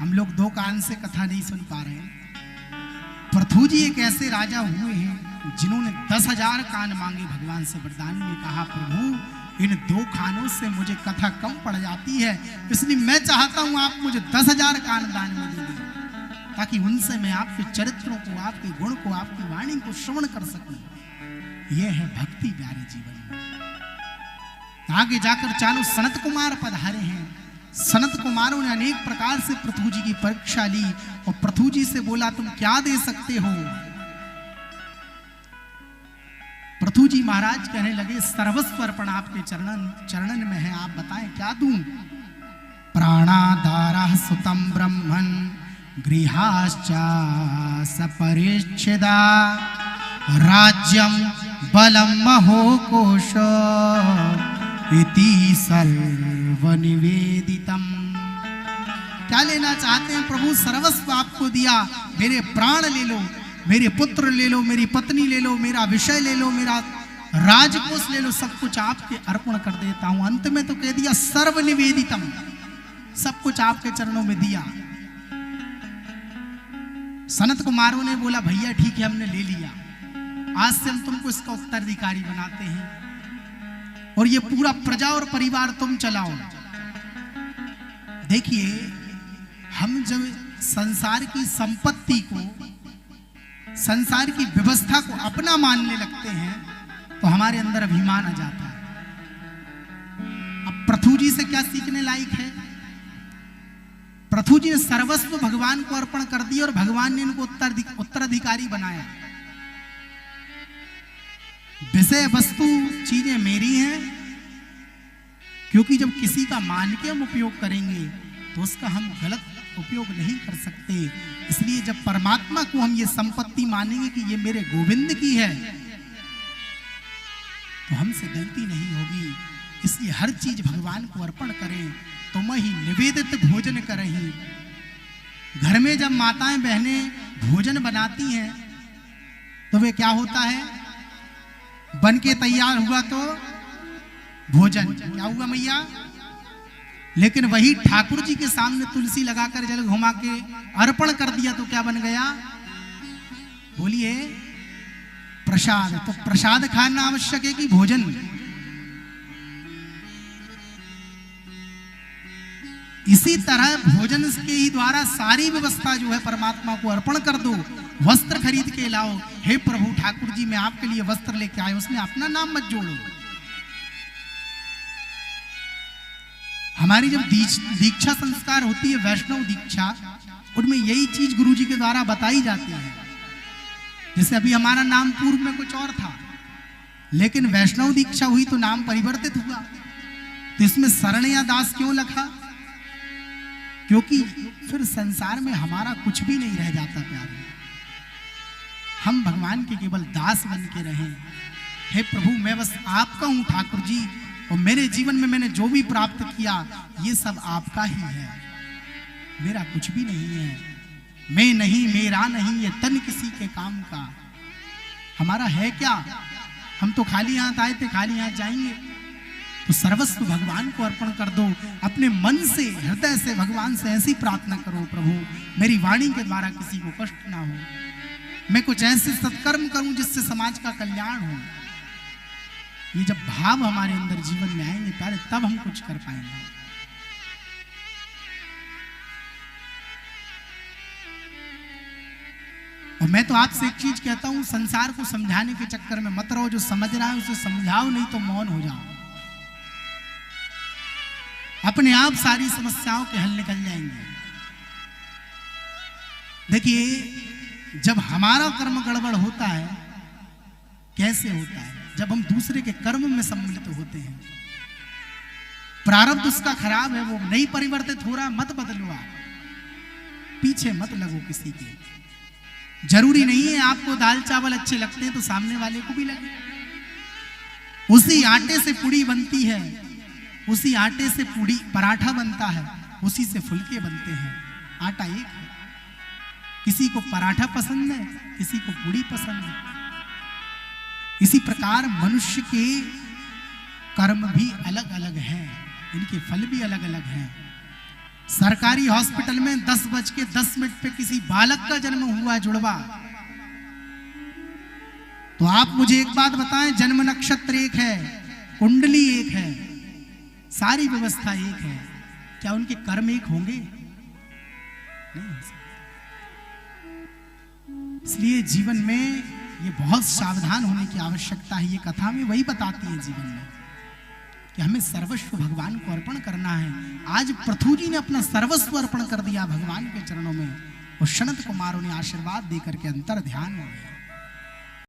हम लोग दो कान से कथा नहीं सुन पा रहे हैं। पृथु जी एक ऐसे राजा हुए हैं जिन्होंने 10,000 कान मांगे भगवान से वरदान में। कहा प्रभु इन 2 कानों से मुझे कथा कम पड़ जाती है, इसलिए मैं चाहता हूं आप मुझे 10,000 कान दान में दे दें, ताकि उनसे मैं आपके चरित्रों को, आपके गुण को, आपकी वाणी को श्रवण कर सकूं। यह है भक्ति प्यारे जीवन में। आगे जाकर चारों सनत कुमार पधारे हैं। सनत कुमारों ने अनेक प्रकार से पृथु जी की परीक्षा ली और पृथु जी से बोला तुम क्या दे सकते हो। पृथु जी महाराज कहने लगे सर्वस्व अर्पण आपके चरणन में है, आप बताएं क्या दूं। प्राणाधारा सुतम ब्रह्मन गृहाश्चा सपरिच्छेदा राज्यम बलम महोकोश इति सर्वनिवेदितम। क्या लेना चाहते हैं प्रभु? सर्वस्व आपको दिया, मेरे प्राण ले लो, मेरे पुत्र ले लो, मेरी पत्नी ले लो, मेरा विषय ले लो, मेरा राजकोष ले लो, सब कुछ आपके अर्पण कर देता हूं। अंत में तो कह दिया सर्वनिवेदितम, सब कुछ आपके चरणों में दिया। सनत कुमारों ने बोला भैया ठीक है हमने ले लिया, आज से हम तुमको इसका उत्तराधिकारी बनाते हैं और ये पूरा प्रजा और परिवार तुम चलाओ। देखिए हम जब संसार की संपत्ति को, संसार की व्यवस्था को अपना मानने लगते हैं तो हमारे अंदर अभिमान आ जाता है। अब पृथु जी से क्या सीखने लायक है? पृथु जी ने सर्वस्व भगवान को अर्पण कर दिया और भगवान ने इनको उत्तराधिकारी बनाया। विषय वस्तु चीजें मेरी हैं, क्योंकि जब किसी का मान के हम उपयोग करेंगे तो उसका हम गलत उपयोग नहीं कर सकते। इसलिए जब परमात्मा को हम ये संपत्ति मानेंगे कि ये मेरे गोविंद की है तो हमसे गलती नहीं होगी। इसलिए हर चीज भगवान को अर्पण करें। तुम ही निवेदित भोजन करही। घर में जब माताएं बहनें भोजन बनाती हैं तो वे क्या होता है, बन के तैयार हुआ तो भोजन, क्या हुआ मैया? लेकिन वही ठाकुर जी के सामने तुलसी लगाकर जल घुमा के अर्पण कर दिया तो क्या बन गया? बोलिए प्रसाद। तो प्रसाद खाना आवश्यक है कि भोजन? इसी तरह भोजन के ही द्वारा सारी व्यवस्था जो है परमात्मा को अर्पण कर दो। वस्त्र खरीद के लाओ, हे प्रभु ठाकुर जी मैं आपके लिए वस्त्र लेके आया, उसमें अपना नाम मत जोड़ो। हमारी जब दीक्षा संस्कार होती है, वैष्णव दीक्षा, उनमें यही चीज गुरु जी के द्वारा बताई जाती है। जैसे अभी हमारा नाम पूर्व में कुछ और था, लेकिन वैष्णव दीक्षा हुई तो नाम परिवर्तित हुआ। तो इसमें शरण या दास क्यों लिखा? क्योंकि फिर संसार में हमारा कुछ भी नहीं रह जाता प्यारे। हम भगवान के केवल दास बन के रहें। हे प्रभु मैं बस आपका हूं ठाकुर जी, और मेरे जीवन में मैंने जो भी प्राप्त किया ये सब आपका ही है, मेरा कुछ भी नहीं है। मैं नहीं, मेरा नहीं, ये तन किसी के काम का। हमारा है क्या? हम तो खाली हाथ आए थे, खाली हाथ जाएंगे। तो सर्वस्व भगवान को अर्पण कर दो। अपने मन से, हृदय से भगवान से ऐसी प्रार्थना करो, प्रभु मेरी वाणी के द्वारा किसी को कष्ट ना हो, मैं कुछ ऐसे सत्कर्म करूं जिससे समाज का कल्याण हो। ये जब भाव हमारे अंदर जीवन में आएंगे प्यारे, तब हम कुछ कर पाएंगे। और मैं तो आपसे एक चीज कहता हूं, संसार को समझाने के चक्कर में मत रहो। जो समझ रहा है उसे समझाओ, नहीं तो मौन हो जाओ। अपने आप सारी समस्याओं के हल निकल जाएंगे। देखिए जब हमारा कर्म गड़बड़ होता है, कैसे होता है? जब हम दूसरे के कर्म में सम्मिलित होते हैं। प्रारब्ध उसका खराब है, वो नहीं परिवर्तित हो रहा, मत बदलो। आप पीछे मत लगो किसी के। जरूरी नहीं है आपको दाल चावल अच्छे लगते हैं तो सामने वाले को भी लगे। उसी आटे से पूड़ी बनती है, उसी आटे से पूड़ी पराठा बनता है, उसी से फुलके बनते हैं। आटा एक है। किसी को पराठा पसंद है, किसी को पूड़ी पसंद है। इसी प्रकार मनुष्य के कर्म भी अलग अलग हैं, इनके फल भी अलग अलग हैं। सरकारी हॉस्पिटल में 10:10 पे किसी बालक का जन्म हुआ जुड़वा, तो आप मुझे एक बात बताएं, जन्म नक्षत्र एक है, कुंडली एक है, सारी व्यवस्था एक है, क्या उनके कर्म एक होंगे? नहीं हो सकते। इसलिए जीवन में ये बहुत सावधान होने की आवश्यकता है। ये कथा में वही बताती है जीवन में कि हमें सर्वस्व भगवान को अर्पण करना है। आज पृथु जी ने अपना सर्वस्व अर्पण कर दिया भगवान के चरणों में, और शनत कुमारों ने आशीर्वाद देकर के अंतर ध्यान हो गए।